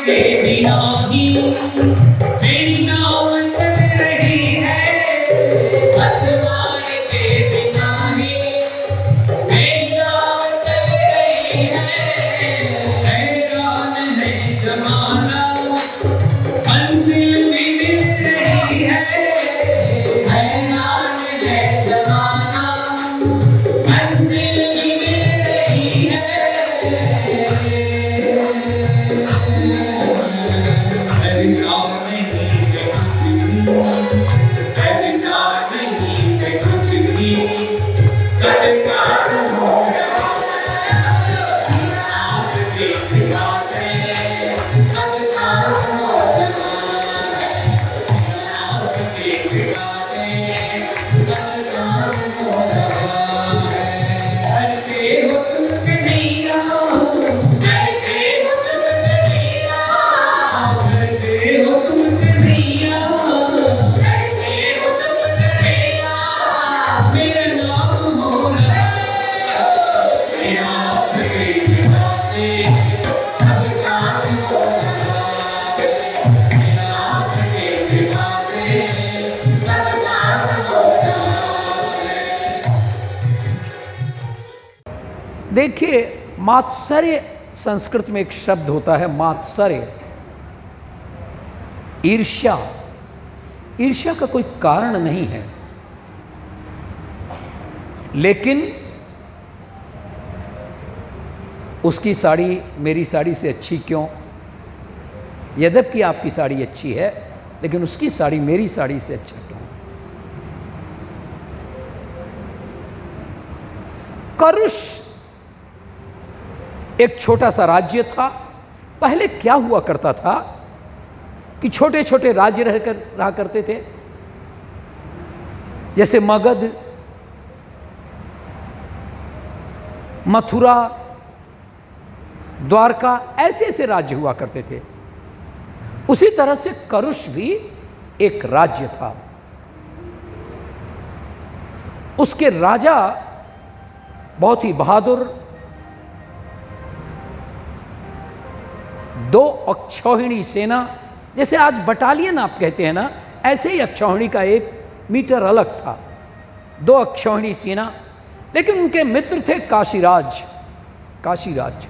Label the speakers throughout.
Speaker 1: के बिना ही मेरी नाव चल रही है, आसमां के बिना ही मेरी नाव चल रही है। हैरान है जमाना मंजिल भी मिल रही है, हैरान है जमाना मंजिल भी मिल रही है।
Speaker 2: देखिए, मात्सर्य संस्कृत में एक शब्द होता है, मात्सर्य, ईर्ष्या। ईर्ष्या का कोई कारण नहीं है, लेकिन उसकी साड़ी मेरी साड़ी से अच्छी क्यों? यद्यपि आपकी साड़ी अच्छी है, लेकिन उसकी साड़ी मेरी साड़ी से अच्छा क्यों? करुष एक छोटा सा राज्य था। पहले क्या हुआ करता था कि छोटे छोटे राज्य रहा करते थे, जैसे मगध, मथुरा, द्वारका, ऐसे ऐसे राज्य हुआ करते थे। उसी तरह से करुष भी एक राज्य था। उसके राजा बहुत ही बहादुर, दो अक्षौहिणी सेना, जैसे आज बटालियन आप कहते हैं ना, ऐसे ही अक्षौहिणी का एक मीटर अलग था, दो अक्षौहिणी सेना। लेकिन उनके मित्र थे काशीराज। काशीराज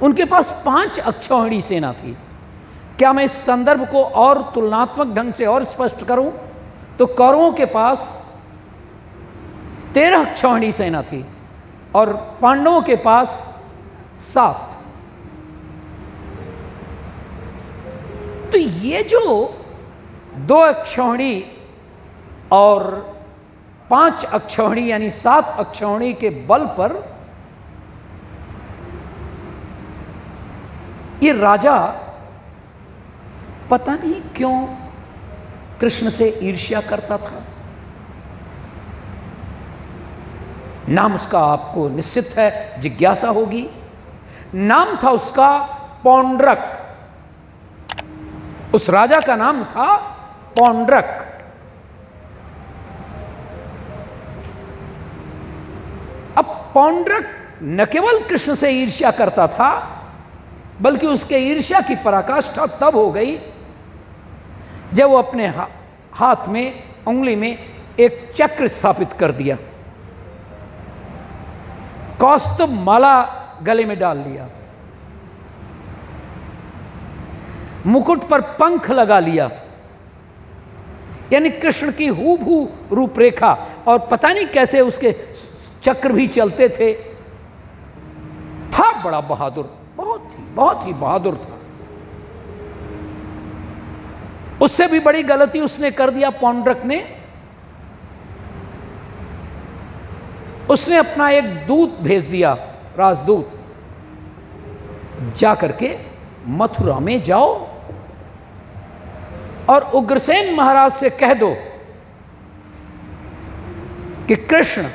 Speaker 2: उनके पास 5 अक्षौहिणी सेना थी। क्या मैं इस संदर्भ को और तुलनात्मक ढंग से और स्पष्ट करूं तो कौरवों के पास 13 अक्षौहिणी सेना थी और पांडवों के पास 7। तो ये जो 2 अक्षौहिणी और 5 अक्षौहिणी यानी 7 अक्षौहिणी के बल पर ये राजा पता नहीं क्यों कृष्ण से ईर्ष्या करता था। नाम उसका आपको निश्चित है जिज्ञासा होगी। नाम था उसका पौंड्रक। उस राजा का नाम था पौंड्रक। अब पौंड्रक न केवल कृष्ण से ईर्ष्या करता था, बल्कि उसके ईर्ष्या की पराकाष्ठा तब हो गई जब वो अपने हाथ में, उंगली में एक चक्र स्थापित कर दिया, कौस्तुभ माला गले में डाल लिया, मुकुट पर पंख लगा लिया, यानी कृष्ण की हूबहू रूपरेखा। और पता नहीं कैसे उसके चक्र भी चलते थे। था बड़ा बहादुर, बहुत ही बहादुर था। उससे भी बड़ी गलती उसने कर दिया पौंड्रक ने। उसने अपना एक दूत भेज दिया, राजदूत, जा करके मथुरा में जाओ और उग्रसेन महाराज से कह दो कि कृष्ण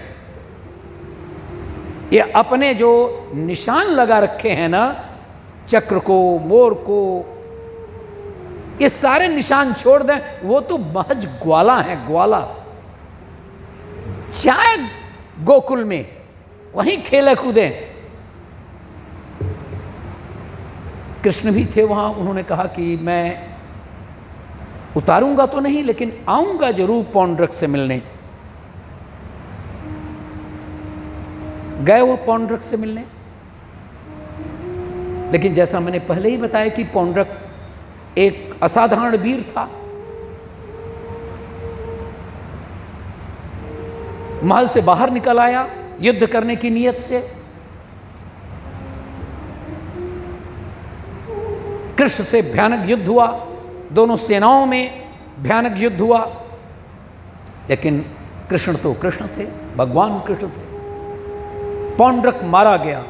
Speaker 2: ये अपने जो निशान लगा रखे हैं ना, चक्र को, मोर को, ये सारे निशान छोड़ दें। वो तो महज ग्वाला है, ग्वाला। जाए गोकुल में, वहीं खेले कूदे। कृष्ण भी थे वहाँ। उन्होंने कहा कि मैं उतारूंगा तो नहीं, लेकिन आऊंगा जरूर पौंड्रक से मिलने। गए वो पौंड्रक से मिलने, लेकिन जैसा मैंने पहले ही बताया कि पौंड्रक एक असाधारण वीर था। महल से बाहर निकल आया युद्ध करने की नीयत से। कृष्ण से भयानक युद्ध हुआ, दोनों सेनाओं में भयानक युद्ध हुआ, लेकिन कृष्ण तो कृष्ण थे, भगवान कृष्ण थे। पौंड्रक मारा गया।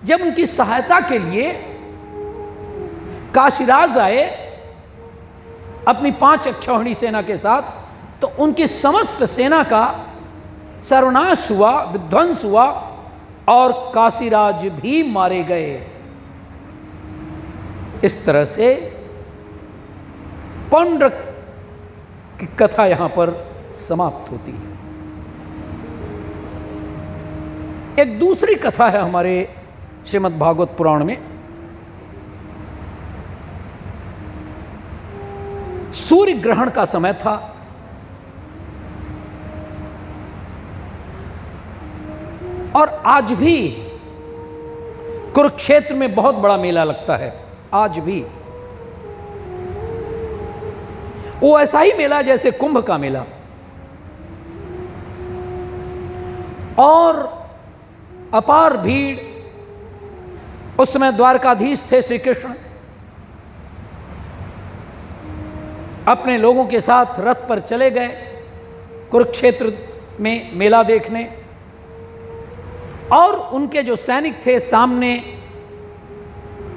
Speaker 2: जब उनकी सहायता के लिए काशीराज आए अपनी 5 अक्षौहिणी सेना के साथ, तो उनकी समस्त सेना का सर्वनाश हुआ, विध्वंस हुआ और काशीराज भी मारे गए। इस तरह से पौंड्रक की कथा यहां पर समाप्त होती है। एक दूसरी कथा है हमारे श्रीमद् भागवत पुराण में। सूर्य ग्रहण का समय था और आज भी कुरुक्षेत्र में बहुत बड़ा मेला लगता है। आज भी वो ऐसा ही मेला जैसे कुंभ का मेला। और अपार भीड़। उस समय द्वारकाधीश थे श्री कृष्ण, अपने लोगों के साथ रथ पर चले गए कुरुक्षेत्र में मेला देखने। और उनके जो सैनिक थे सामने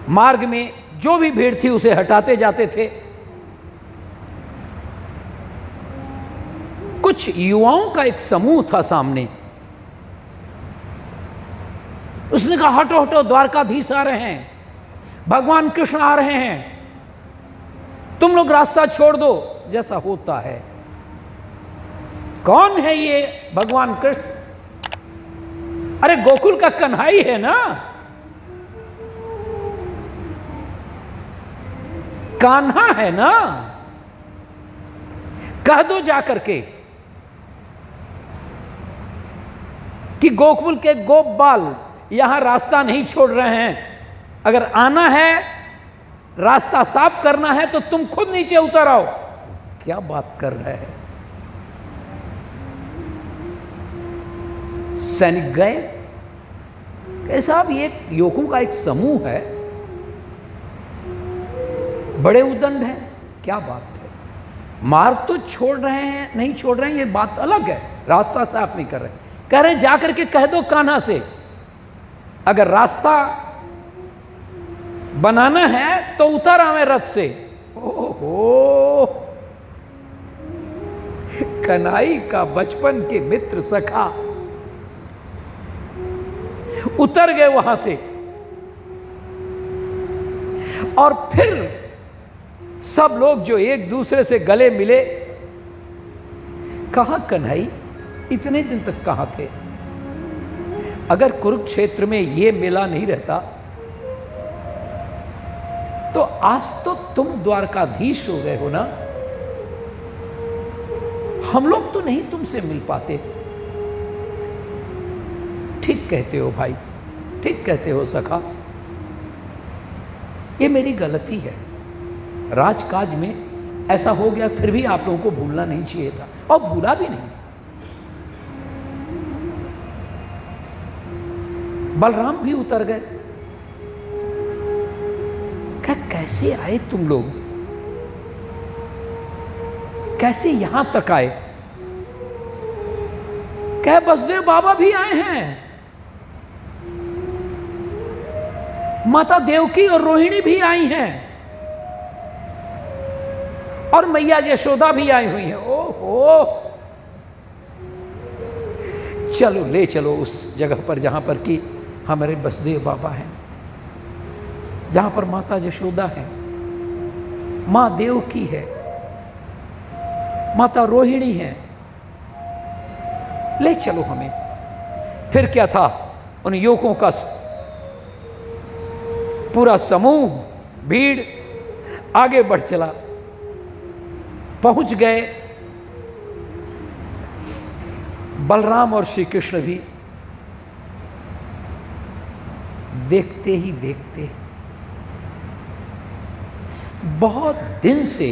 Speaker 2: मार्ग में जो भी भीड़ थी उसे हटाते जाते थे। कुछ युवाओं का एक समूह था सामने। उसने कहा हटो हटो, द्वारकाधीश आ रहे हैं, भगवान कृष्ण आ रहे हैं, तुम लोग रास्ता छोड़ दो। जैसा होता है। कौन है ये भगवान कृष्ण? अरे गोकुल का कन्हई है ना, कान्हा है ना, कह दो जाकर के कि गोकुल के गोप बाल यहां रास्ता नहीं छोड़ रहे हैं। अगर आना है, रास्ता साफ करना है तो तुम खुद नीचे उतर आओ। क्या बात कर रहे हैं? सैनिक गए। कहे साहब ये युवकों का एक समूह है, बड़े उदंड हैं। क्या बात है? मार्ग तो छोड़ रहे हैं, नहीं छोड़ रहे हैं, ये बात अलग है। रास्ता साफ नहीं कर रहे। कह रहे हैं जाकर के कह दो कान्हा से, अगर रास्ता बनाना है तो उतर आवे रथ से। ओहो, कन्हई का बचपन के मित्र सखा उतर गए वहां से। और फिर सब लोग जो एक दूसरे से गले मिले, कहां कन्हई, इतने दिन तक कहां थे? अगर कुरुक्षेत्र में ये मेला नहीं रहता तो आज तो तुम द्वारकाधीश हो गए हो ना, हम लोग तो नहीं तुमसे मिल पाते। ठीक कहते हो भाई, ठीक कहते हो सखा, ये मेरी गलती है। राजकाज में ऐसा हो गया, फिर भी आप लोगों को भूलना नहीं चाहिए था, और भूला भी नहीं। बलराम भी उतर गए। कैसे आए तुम लोग, कैसे यहां तक आए? क्या बसदेव बाबा भी आए हैं, माता देवकी और रोहिणी भी आई हैं, और मैया यशोदा भी आई हुई है। ओहो, चलो ले चलो उस जगह पर जहां पर कि हमारे बसदेव बाबा हैं, जहां पर माता यशोदा है, मां देवकी है, माता रोहिणी है। ले चलो हमें। फिर क्या था, उन युवकों का पूरा समूह भीड़ आगे बढ़ चला, पहुंच गए। बलराम और श्री कृष्ण भी देखते ही देखते बहुत दिन से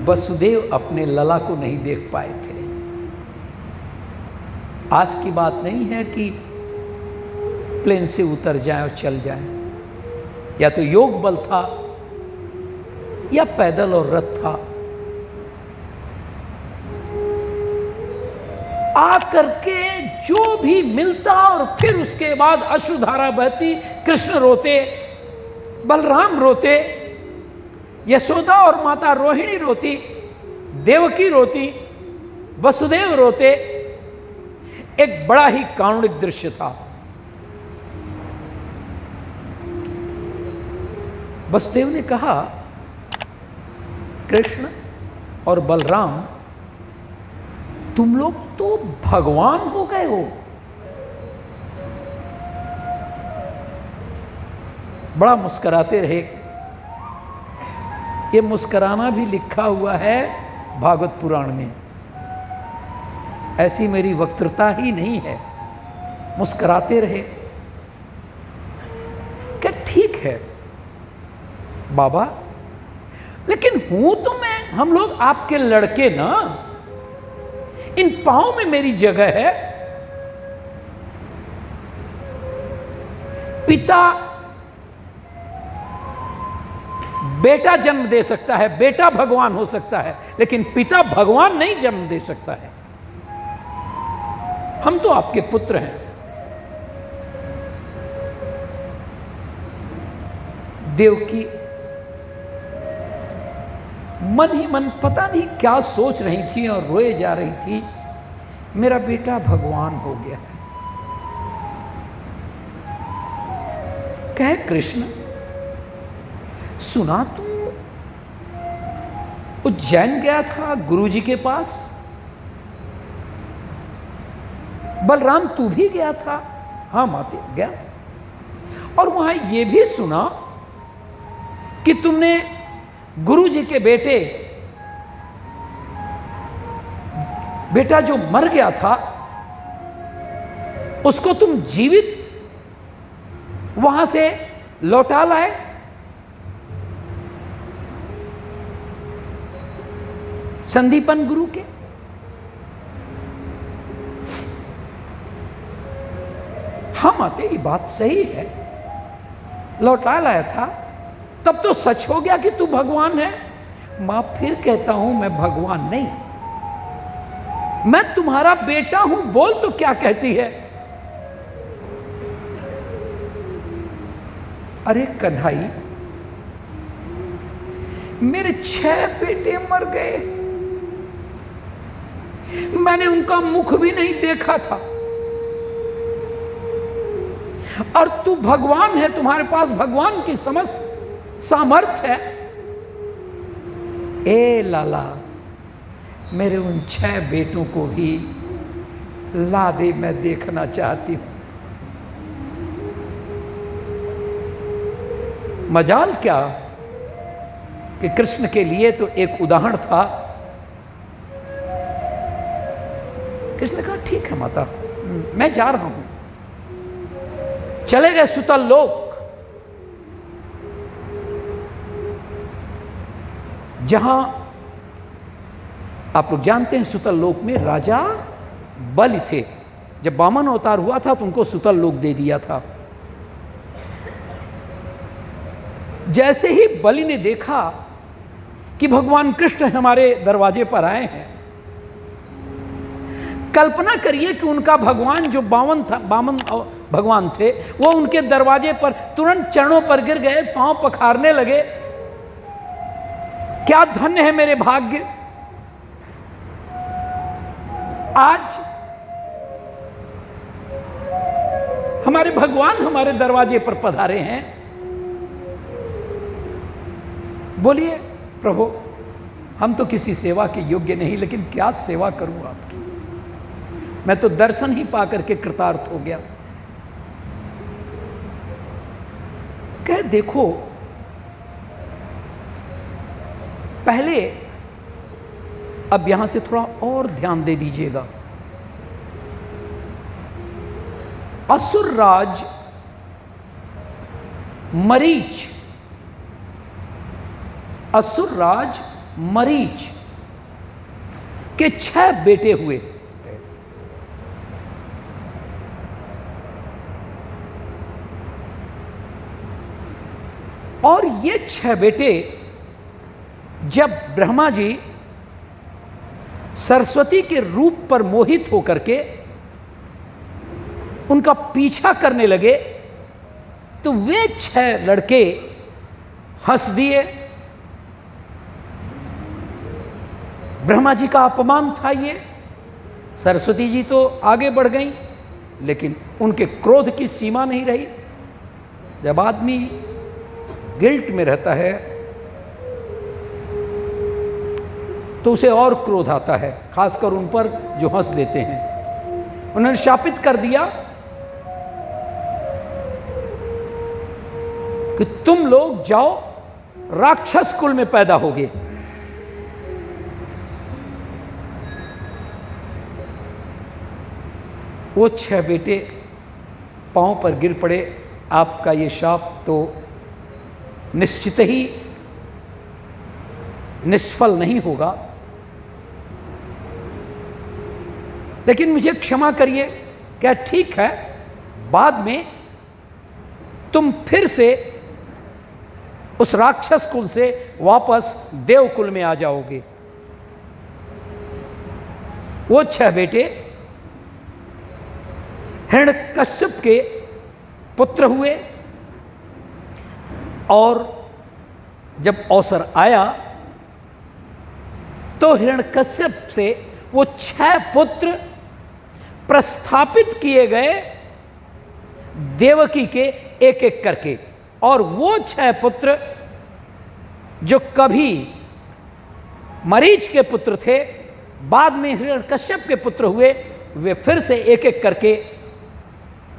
Speaker 2: वसुदेव अपने लला को नहीं देख पाए थे। आज की बात नहीं है कि प्लेन से उतर जाए और चल जाए, या तो योग बल था या पैदल और रथ था। आकर के जो भी मिलता और फिर उसके बाद अश्रुधारा बहती, कृष्ण रोते, बलराम रोते, यशोदा और माता रोहिणी रोती, देवकी रोती, वसुदेव रोते। एक बड़ा ही कारुणिक दृश्य था। वसुदेव ने कहा, कृष्ण और बलराम, तुम लोग तो भगवान हो गए हो। बड़ा मुस्कुराते रहे। ये मुस्कुराना भी लिखा हुआ है भागवत पुराण में। ऐसी मेरी वक्तृता ही नहीं है। मुस्कुराते रहे। क्या ठीक है बाबा, लेकिन हूं तो मैं, हम लोग आपके लड़के ना, इन पांव में मेरी जगह है। पिता बेटा जन्म दे सकता है, बेटा भगवान हो सकता है, लेकिन पिता भगवान नहीं जन्म दे सकता है। हम तो आपके पुत्र हैं। देवकी मन ही मन पता नहीं क्या सोच रही थी और रोए जा रही थी, मेरा बेटा भगवान हो गया है। कहे, कृष्ण सुना तू उज्जैन गया था गुरुजी के पास? बलराम तू भी गया था? हाँ माते गया था। और वहां यह भी सुना कि तुमने गुरुजी के बेटा जो मर गया था उसको तुम जीवित वहां से लौटा लाए। संदीपन गुरु के। हम आते, ये बात सही है, लौटा लाया था। तब तो सच हो गया कि तू भगवान है। मां फिर कहता हूं, मैं भगवान नहीं, मैं तुम्हारा बेटा हूं। बोल तो क्या कहती है? अरे कन्हई, मेरे 6 बेटे मर गए, मैंने उनका मुख भी नहीं देखा था, और तू भगवान है, तुम्हारे पास भगवान की समस्त सामर्थ्य है। ए लाला, मेरे उन 6 बेटों को भी ला दे, मैं देखना चाहती हूं। मजाल क्या कि कृष्ण के लिए तो एक उदाहरण था। कृष्ण ने कहा, ठीक है माता, मैं जा रहा हूं। चले गए सुतल लोक, जहां आप लोग जानते हैं सुतल लोक में राजा बलि थे। जब वामन अवतार हुआ था तो उनको सुतल लोक दे दिया था। जैसे ही बलि ने देखा कि भगवान कृष्ण हमारे दरवाजे पर आए हैं, कल्पना करिए कि उनका भगवान जो वामन भगवान थे, वो उनके दरवाजे पर तुरंत चरणों पर गिर गए, पांव पखारने लगे। क्या धन्य है मेरे भाग्य, आज हमारे भगवान हमारे दरवाजे पर पधारे हैं। बोलिए प्रभु, हम तो किसी सेवा के योग्य नहीं, लेकिन क्या सेवा करूं आपकी, मैं तो दर्शन ही पाकर के कृतार्थ हो गया। देखो, पहले अब यहां से थोड़ा और ध्यान दे दीजिएगा। असुर राज मरीच, असुर राज मरीच के 6 बेटे हुए। और ये 6 बेटे जब ब्रह्मा जी सरस्वती के रूप पर मोहित होकर के उनका पीछा करने लगे, तो वे 6 लड़के हंस दिए। ब्रह्मा जी का अपमान था ये। सरस्वती जी तो आगे बढ़ गई, लेकिन उनके क्रोध की सीमा नहीं रही। जब आदमी गिल्ट में रहता है तो उसे और क्रोध आता है, खासकर उन पर जो हंस देते हैं। उन्होंने शापित कर दिया कि तुम लोग जाओ, राक्षस कुल में पैदा होगे। वो 6 बेटे पांव पर गिर पड़े। आपका ये शाप तो निश्चित ही निष्फल नहीं होगा, लेकिन मुझे क्षमा करिए। क्या ठीक है, बाद में तुम फिर से उस राक्षस कुल से वापस देवकुल में आ जाओगे। वो 6 बेटे हिरण्यकश्यप के पुत्र हुए, और जब अवसर आया तो हिरण्यकश्यप से वो 6 पुत्र प्रस्थापित किए गए देवकी के एक एक करके। और वो 6 पुत्र जो कभी मरीच के पुत्र थे, बाद में हिरण्यकश्यप के पुत्र हुए, वे फिर से एक एक करके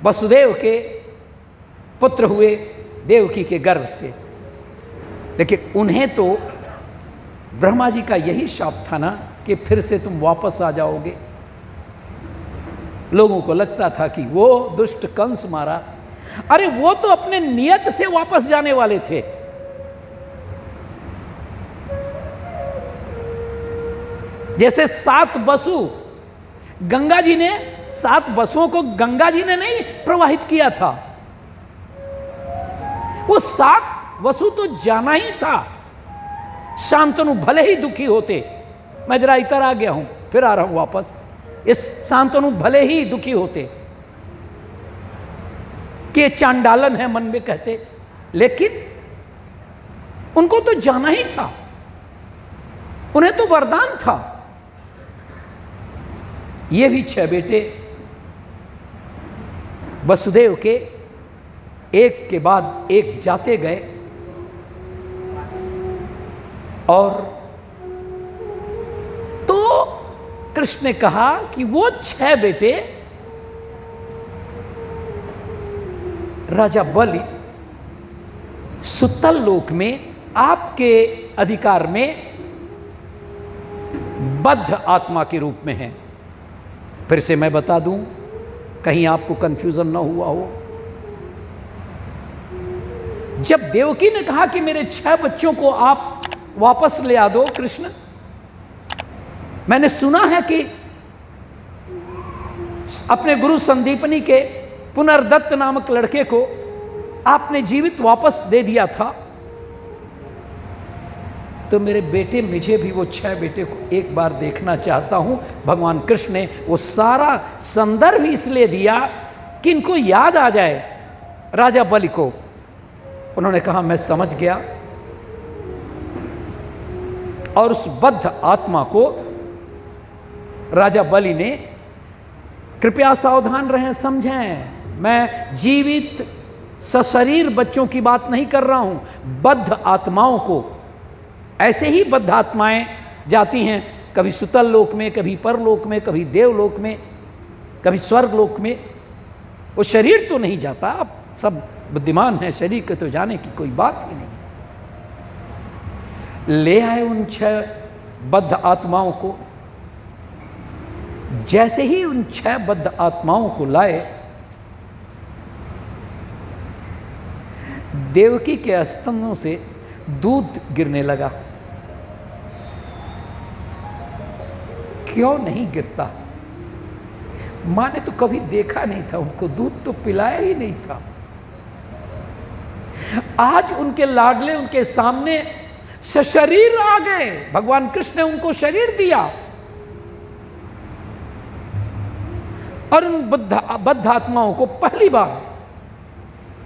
Speaker 2: वसुदेव के पुत्र हुए देवकी के गर्भ से। लेकिन उन्हें तो ब्रह्मा जी का यही शाप था ना कि फिर से तुम वापस आ जाओगे। लोगों को लगता था कि वो दुष्ट कंस मारा, अरे वो तो अपने नियत से वापस जाने वाले थे। जैसे 7 वसु गंगा जी ने, 7 वसुओं को गंगा जी ने नहीं प्रवाहित किया था, वो 7 वसु तो जाना ही था। शांतनु भले ही दुखी होते, मैं जरा इधर आ गया हूं, फिर आ रहा हूं वापस। इस शांतनु भले ही दुखी होते कि चांडालन है मन में कहते, लेकिन उनको तो जाना ही था, उन्हें तो वरदान था। ये भी 6 बेटे वसुदेव के एक के बाद एक जाते गए, और तो कृष्ण ने कहा कि वो 6 बेटे राजा बलि सुतल लोक में आपके अधिकार में बद्ध आत्मा के रूप में हैं। फिर से मैं बता दूं, कहीं आपको कंफ्यूजन ना हुआ हो। जब देवकी ने कहा कि मेरे 6 बच्चों को आप वापस ले आ दो कृष्ण, मैंने सुना है कि अपने गुरु संदीपनी के पुनर्दत्त नामक लड़के को आपने जीवित वापस दे दिया था, तो मेरे बेटे, मुझे भी वो 6 बेटे को एक बार देखना चाहता हूं। भगवान कृष्ण ने वो सारा संदर्भ इसलिए दिया कि इनको याद आ जाए राजा बलि को। उन्होंने कहा मैं समझ गया, और उस बद्ध आत्मा को राजा बलि ने, कृपया सावधान रहें, समझें, मैं जीवित सशरीर बच्चों की बात नहीं कर रहा हूं, बद्ध आत्माओं को। ऐसे ही बद्ध आत्माएं जाती हैं, कभी सुतल लोक में, कभी परलोक में, कभी देवलोक में, कभी स्वर्ग लोक में। वो शरीर तो नहीं जाता, आप सब बुद्धिमान है, शरीर के तो जाने की कोई बात ही नहीं। ले आए उन 6 बद्ध आत्माओं को। जैसे ही उन 6 बद्ध आत्माओं को लाए, देवकी के स्तनों से दूध गिरने लगा। क्यों नहीं गिरता? मां ने तो कभी देखा नहीं था, उनको दूध तो पिलाया ही नहीं था। आज उनके लाडले उनके सामने सशरीर आ गए। भगवान कृष्ण ने उनको शरीर दिया और उन बद्ध आत्माओं को पहली बार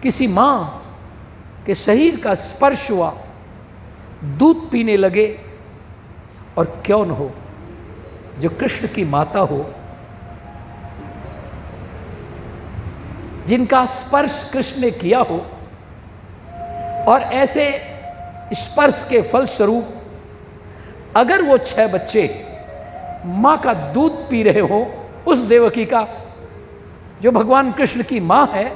Speaker 2: किसी मां के शरीर का स्पर्श हुआ, दूध पीने लगे। और क्यों न हो, जो कृष्ण की माता हो, जिनका स्पर्श कृष्ण ने किया हो, और ऐसे स्पर्श के फलस्वरूप अगर वो 6 बच्चे मां का दूध पी रहे हो, उस देवकी का जो भगवान कृष्ण की मां है,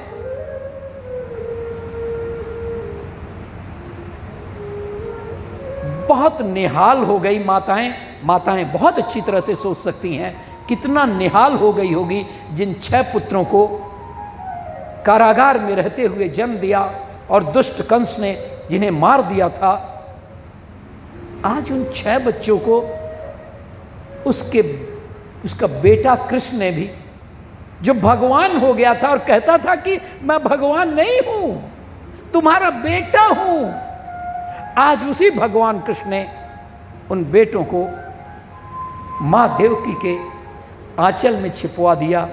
Speaker 2: बहुत निहाल हो गई माताएं बहुत अच्छी तरह से सोच सकती हैं कितना निहाल हो गई होगी जिन 6 पुत्रों को कारागार में रहते हुए जन्म दिया और दुष्ट कंस ने जिन्हें मार दिया था। आज उन 6 बच्चों को उसका बेटा कृष्ण ने भी, जो भगवान हो गया था और कहता था कि मैं भगवान नहीं हूं, तुम्हारा बेटा हूं, आज उसी भगवान कृष्ण ने उन बेटों को मां देवकी के आंचल में छिपवा दिया।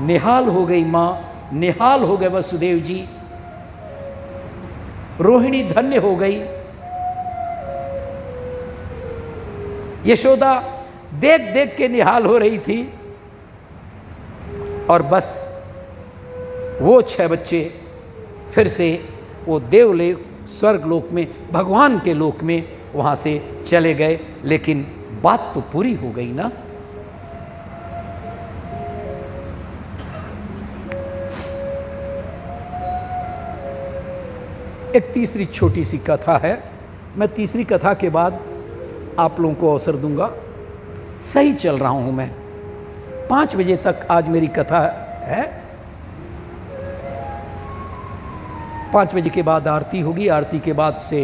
Speaker 2: निहाल हो गई मां, निहाल हो गए वसुदेव जी, रोहिणी धन्य हो गई। यशोदा देख देख के निहाल हो रही थी। और बस वो 6 बच्चे फिर से वो देवलोक स्वर्गलोक में, भगवान के लोक में वहां से चले गए। लेकिन बात तो पूरी हो गई ना। एक तीसरी छोटी सी कथा है। मैं तीसरी कथा के बाद आप लोगों को अवसर दूंगा। सही चल रहा हूं मैं, 5 बजे तक आज मेरी कथा है। 5 बजे के बाद आरती होगी, आरती के बाद से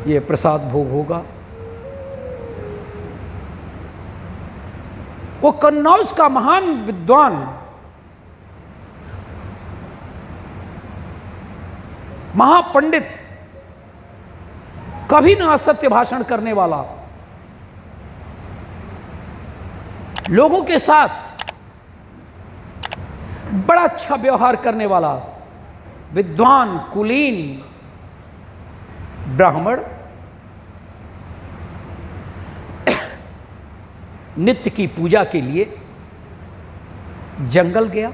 Speaker 2: ये प्रसाद भोग होगा। वो कन्नौज का महान विद्वान, महापंडित, कभी ना असत्य भाषण करने वाला, लोगों के साथ बड़ा अच्छा व्यवहार करने वाला, विद्वान, कुलीन ब्राह्मण, नित्य की पूजा के लिए जंगल गया,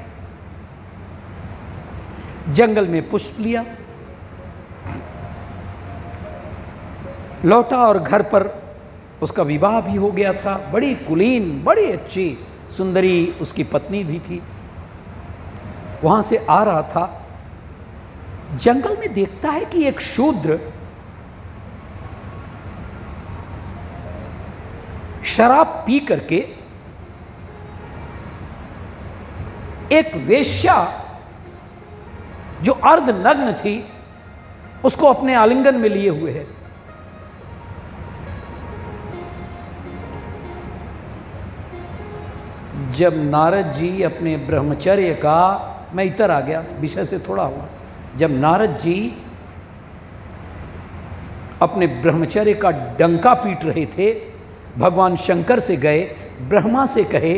Speaker 2: जंगल में पुष्प लिया, लौटा और घर पर उसका विवाह भी हो गया था। बड़ी कुलीन, बड़ी अच्छी सुंदरी उसकी पत्नी भी थी। वहां से आ रहा था, जंगल में देखता है कि एक शूद्र शराब पी करके एक वेश्या जो अर्धनग्न थी उसको अपने आलिंगन में लिए हुए है। जब नारद जी अपने ब्रह्मचर्य का, मैं इधर आ गया, विषय से थोड़ा हुआ, जब नारद जी अपने ब्रह्मचर्य का डंका पीट रहे थे, भगवान शंकर से गए, ब्रह्मा से कहे,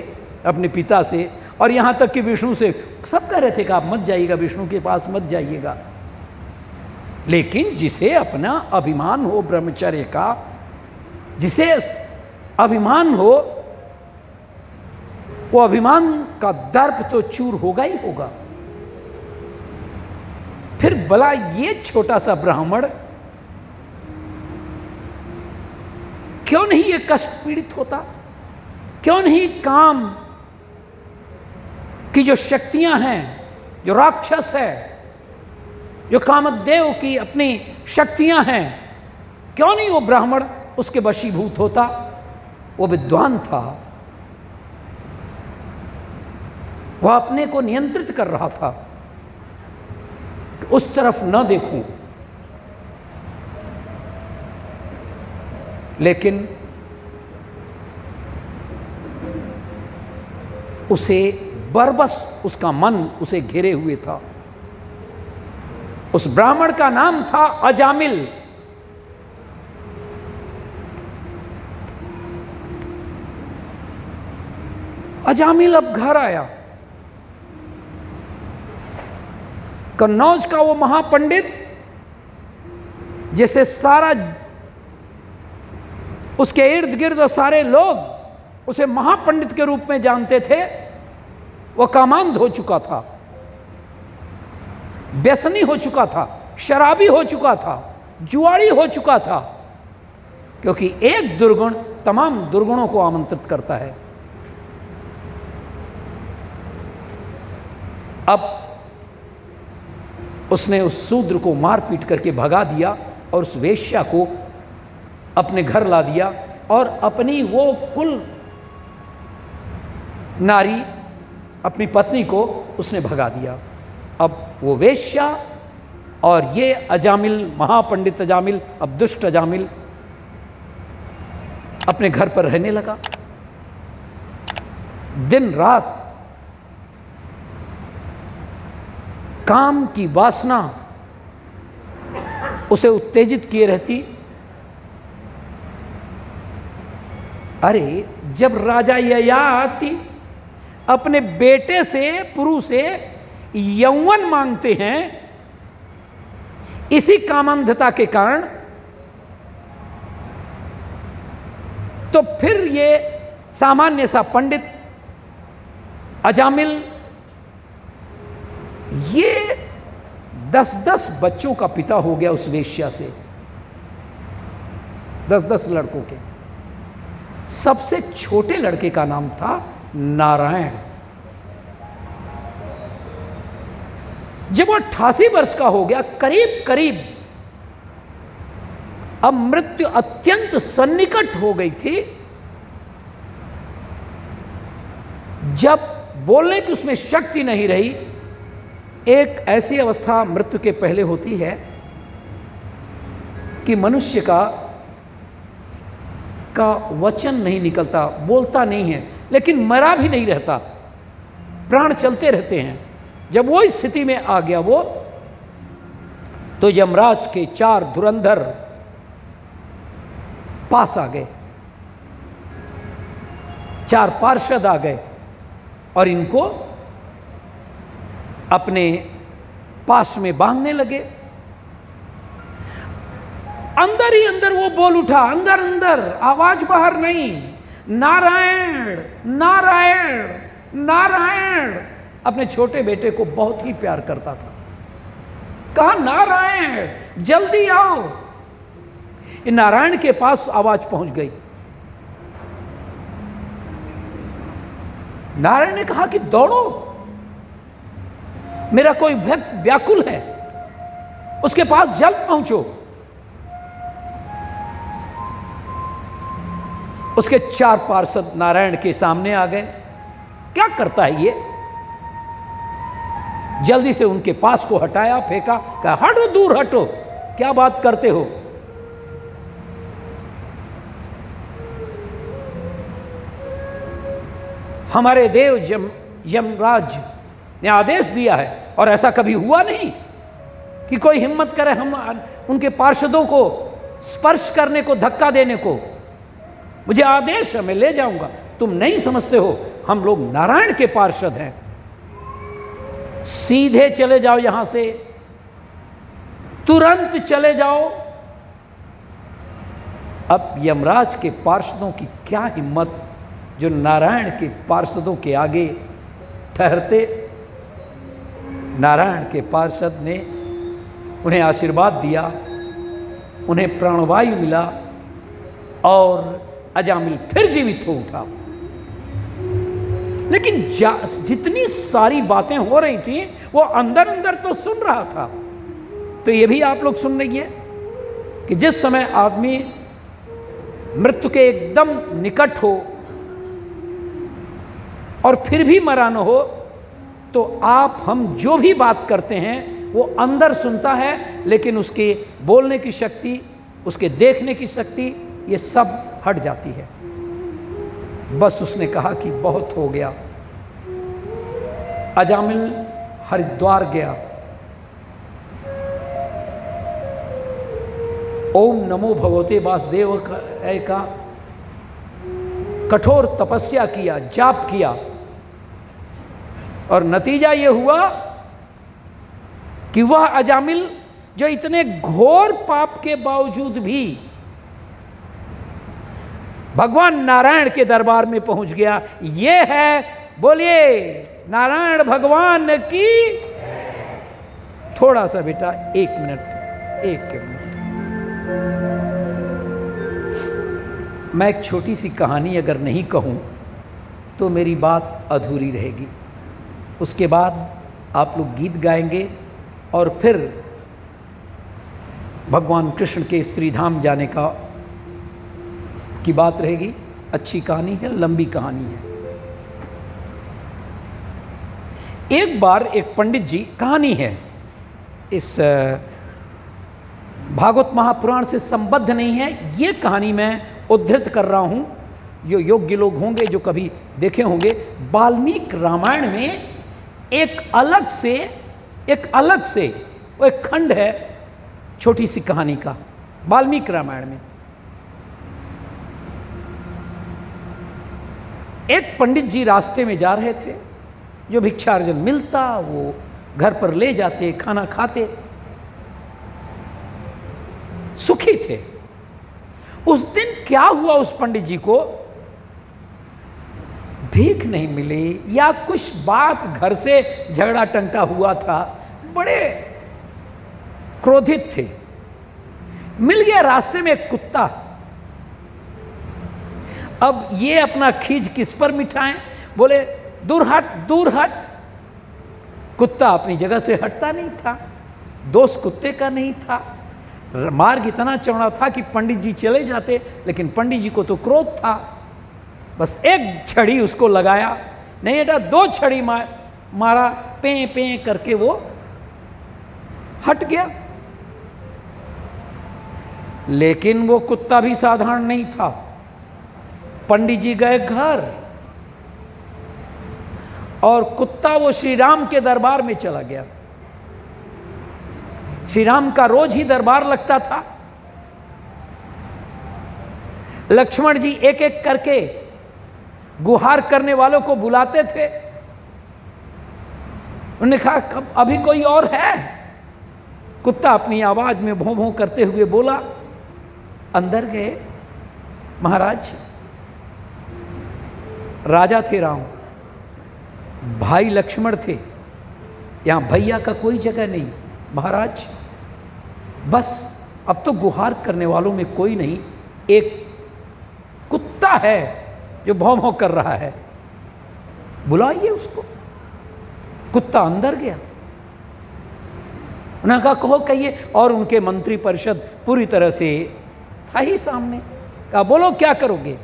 Speaker 2: अपने पिता से, और यहां तक कि विष्णु से, सब कह रहे थे कि आप मत जाइएगा, विष्णु के पास मत जाइएगा। लेकिन जिसे अपना अभिमान हो ब्रह्मचर्य का, जिसे अभिमान हो, वो अभिमान का दर्प तो चूर होगा ही होगा। फिर भला ये छोटा सा ब्राह्मण क्यों नहीं ये कष्ट पीड़ित होता? क्यों नहीं काम की जो शक्तियां हैं जो राक्षस है, जो कामदेव की अपनी शक्तियां हैं, क्यों नहीं वो ब्राह्मण उसके वशीभूत होता? वो विद्वान था, वह अपने को नियंत्रित कर रहा था कि उस तरफ न देखूं। लेकिन उसे बरबस उसका मन उसे घेरे हुए था। उस ब्राह्मण का नाम था अजामिल। अजामिल अब घर आया। कन्नौज का वो महापंडित, जिसे सारा उसके इर्द गिर्द सारे लोग उसे महापंडित के रूप में जानते थे, वो कामांध हो चुका था, व्यसनी हो चुका था, शराबी हो चुका था, जुआड़ी हो चुका था, क्योंकि एक दुर्गुण तमाम दुर्गुणों को आमंत्रित करता है। अब उसने उस शूद्र को मार पीट करके भगा दिया और उस वेश्या को अपने घर ला दिया और अपनी वो कुल नारी, अपनी पत्नी को उसने भगा दिया। अब वो वेश्या और ये अजामिल, महापंडित अजामिल, अब दुष्ट अजामिल अपने घर पर रहने लगा। दिन रात काम की वासना उसे उत्तेजित किए रहती। अरे जब राजा ययाति अपने बेटे से, पुरु से यौवन मांगते हैं इसी कामांधता के कारण, तो फिर ये सामान्य सा पंडित अजामिल ये 10-10 बच्चों का पिता हो गया उस वेश्या से, 10-10 लड़कों के। सबसे छोटे लड़के का नाम था नारायण। जब वो 88 वर्ष का हो गया, करीब करीब अब मृत्यु अत्यंत सन्निकट हो गई थी, जब बोलने की उसमें शक्ति नहीं रही। एक ऐसी अवस्था मृत्यु के पहले होती है कि मनुष्य का वचन नहीं निकलता, बोलता नहीं है, लेकिन मरा भी नहीं रहता, प्राण चलते रहते हैं। जब वो स्थिति में आ गया वो, तो यमराज के 4 धुरंधर पास आ गए, 4 पार्षद आ गए और इनको अपने पास में बांधने लगे। अंदर ही अंदर वो बोल उठा, अंदर अंदर, आवाज बाहर नहीं, नारायण नारायण नारायण। अपने छोटे बेटे को बहुत ही प्यार करता था। कहा नारायण जल्दी आओ। नारायण के पास आवाज पहुंच गई। नारायण ने कहा कि दौड़ो, मेरा कोई भक्त व्याकुल है, उसके पास जल्द पहुंचो। उसके 4 पार्षद नारायण के सामने आ गए। क्या करता है ये? जल्दी से उनके पास को हटाया, फेंका, कहा हटो, दूर हटो, क्या बात करते हो? हमारे देव यमराज ने आदेश दिया है और ऐसा कभी हुआ नहीं कि कोई हिम्मत करे हम उनके पार्षदों को स्पर्श करने को, धक्का देने को। मुझे आदेश है, मैं ले जाऊंगा। तुम नहीं समझते हो, हम लोग नारायण के पार्षद हैं, सीधे चले जाओ यहां से, तुरंत चले जाओ। अब यमराज के पार्षदों की क्या हिम्मत जो नारायण के पार्षदों के आगे ठहरते। नारायण के पार्षद ने उन्हें आशीर्वाद दिया, उन्हें प्राणवायु मिला और अजामिल फिर जीवित हो उठा। लेकिन जितनी सारी बातें हो रही थी वो अंदर अंदर तो सुन रहा था। तो ये भी आप लोग सुन लीजिए कि जिस समय आदमी मृत्यु के एकदम निकट हो और फिर भी मरा न हो, तो आप हम जो भी बात करते हैं वो अंदर सुनता है, लेकिन उसके बोलने की शक्ति, उसके देखने की शक्ति, ये सब हट जाती है। बस उसने कहा कि बहुत हो गया। अजामिल हरिद्वार गया, ओम नमो भगवते वासुदेव का कठोर तपस्या किया, जाप किया, और नतीजा यह हुआ कि वह अजामिल जो इतने घोर पाप के बावजूद भी भगवान नारायण के दरबार में पहुंच गया। यह है, बोलिए नारायण भगवान की। थोड़ा सा बेटा, एक मिनट। मैं एक छोटी सी कहानी अगर नहीं कहूं तो मेरी बात अधूरी रहेगी। उसके बाद आप लोग गीत गाएंगे और फिर भगवान कृष्ण के श्रीधाम जाने की बात रहेगी। अच्छी कहानी है, लंबी कहानी है। एक बार एक पंडित जी, कहानी है, इस भागवत महापुराण से संबद्ध नहीं है, ये कहानी मैं उद्धृत कर रहा हूं। जो योग्य लोग होंगे, जो कभी देखे होंगे, वाल्मीकि रामायण में एक अलग से वो एक खंड है छोटी सी कहानी का, वाल्मीकि रामायण में। एक पंडित जी रास्ते में जा रहे थे, जो भिक्षार्जन मिलता वो घर पर ले जाते, खाना खाते, सुखी थे। उस दिन क्या हुआ, उस पंडित जी को भीख नहीं मिली या कुछ बात घर से झगड़ा टंटा हुआ था, बड़े क्रोधित थे। मिल गया रास्ते में एक कुत्ता। अब ये अपना खींच किस पर मिठाएं, बोले दूर हट दूर हट। कुत्ता अपनी जगह से हटता नहीं था, दोष कुत्ते का नहीं था। मार्ग इतना चौड़ा था कि पंडित जी चले जाते, लेकिन पंडित जी को तो क्रोध था। बस एक छड़ी उसको लगाया, नहीं बेटा, दो छड़ी मारा, पे पे करके वो हट गया। लेकिन वो कुत्ता भी साधारण नहीं था। पंडित जी गए घर और कुत्ता वो श्री राम के दरबार में चला गया। श्री राम का रोज ही दरबार लगता था। लक्ष्मण जी एक एक करके गुहार करने वालों को बुलाते थे। उन्होंने कहा अभी कोई और है? कुत्ता अपनी आवाज में भों भों करते हुए बोला। अंदर गए। महाराज, राजा थे राम, भाई लक्ष्मण थे, यहां भैया का कोई जगह नहीं। महाराज, बस अब तो गुहार करने वालों में कोई नहीं, एक कुत्ता है जो भौं भौं कर रहा है, बुलाइए उसको। कुत्ता अंदर गया। उन्होंने कहा कहो, कहिए। और उनके मंत्री परिषद पूरी तरह से था ही सामने। कहा बोलो क्या करोगे?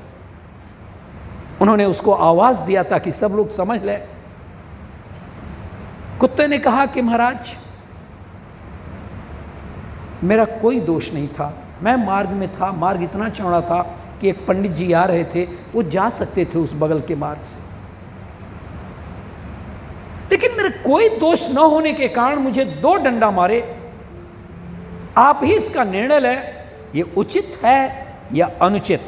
Speaker 2: उन्होंने उसको आवाज दिया ताकि सब लोग समझ लें। कुत्ते ने कहा कि महाराज, मेरा कोई दोष नहीं था, मैं मार्ग में था, मार्ग इतना चौड़ा था कि एक पंडित जी आ रहे थे, वो जा सकते थे उस बगल के मार्ग से, लेकिन मेरे कोई दोष न होने के कारण मुझे 2 डंडा मारे। आप ही इसका निर्णय लें, ये उचित है या अनुचित।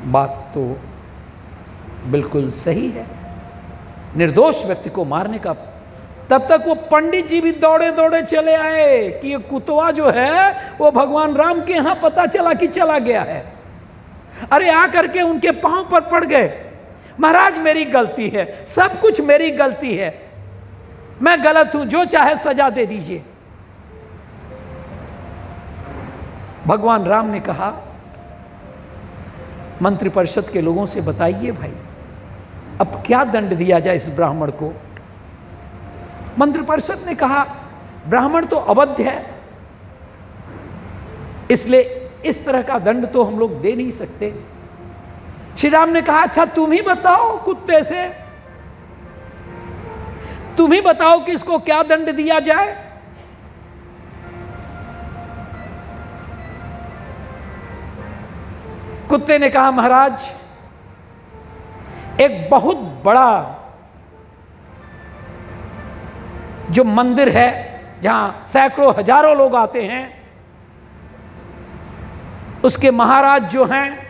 Speaker 2: बात तो बिल्कुल सही है, निर्दोष व्यक्ति को मारने का। तब तक वो पंडित जी भी दौड़े दौड़े चले आए कि ये कुतवा जो है वो भगवान राम के यहां पता चला कि चला गया है। अरे आकर के उनके पांव पर पड़ गए। महाराज, मेरी गलती है, सब कुछ मेरी गलती है, मैं गलत हूं, जो चाहे सजा दे दीजिए। भगवान राम ने कहा मंत्रिपरिषद के लोगों से बताइए भाई, अब क्या दंड दिया जाए इस ब्राह्मण को? मंत्र परिषद ने कहा ब्राह्मण तो अवध्य है, इसलिए इस तरह का दंड तो हम लोग दे नहीं सकते। श्री राम ने कहा अच्छा तुम ही बताओ, कुत्ते से तुम ही बताओ कि इसको क्या दंड दिया जाए। कुत्ते ने कहा महाराज, एक बहुत बड़ा जो मंदिर है जहां सैकड़ों हजारों लोग आते हैं, उसके महाराज जो हैं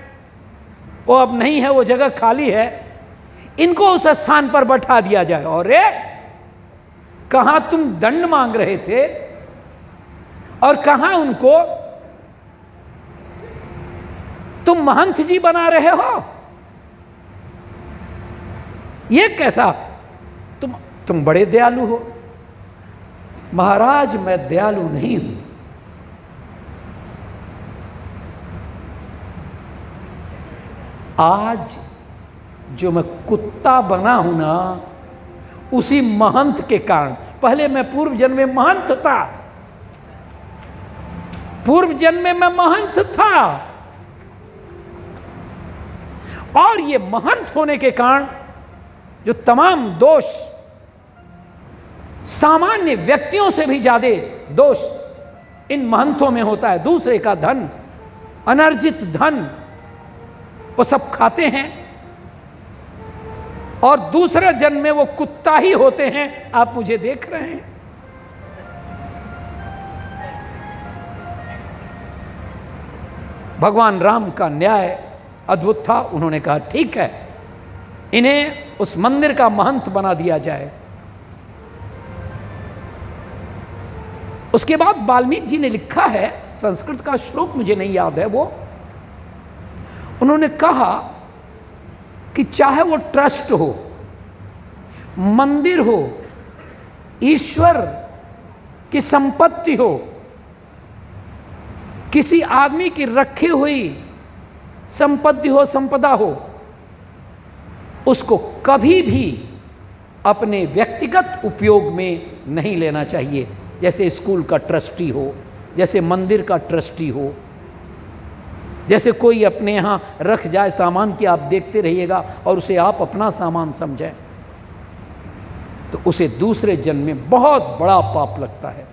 Speaker 2: वो अब नहीं है, वो जगह खाली है, इनको उस स्थान पर बैठा दिया जाए। और कहां तुम दंड मांग रहे थे और कहां उनको तुम महंत जी बना रहे हो? ये कैसा? तुम बड़े दयालु हो। महाराज मैं दयालु नहीं हूं, आज जो मैं कुत्ता बना हूं ना, उसी महंत के कारण। पहले मैं पूर्व जन्म में महंत था, पूर्व जन्म में मैं महंत था, और ये महंत होने के कारण जो तमाम दोष, सामान्य व्यक्तियों से भी ज्यादा दोष इन महंतों में होता है। दूसरे का धन, अनर्जित धन वो सब खाते हैं और दूसरे जन्म में वो कुत्ता ही होते हैं। आप मुझे देख रहे हैं। भगवान राम का न्याय अद्भुत था। उन्होंने कहा ठीक है, इन्हें उस मंदिर का महंत बना दिया जाए। उसके बाद वाल्मीकि जी ने लिखा है, संस्कृत का श्लोक मुझे नहीं याद है, वो उन्होंने कहा कि चाहे वो ट्रस्ट हो, मंदिर हो, ईश्वर की संपत्ति हो, किसी आदमी की रखी हुई संपत्ति हो, संपदा हो, उसको कभी भी अपने व्यक्तिगत उपयोग में नहीं लेना चाहिए। जैसे स्कूल का ट्रस्टी हो, जैसे मंदिर का ट्रस्टी हो, जैसे कोई अपने यहाँ रख जाए सामान कि आप देखते रहिएगा और उसे आप अपना सामान समझें, तो उसे दूसरे जन्म में बहुत बड़ा पाप लगता है।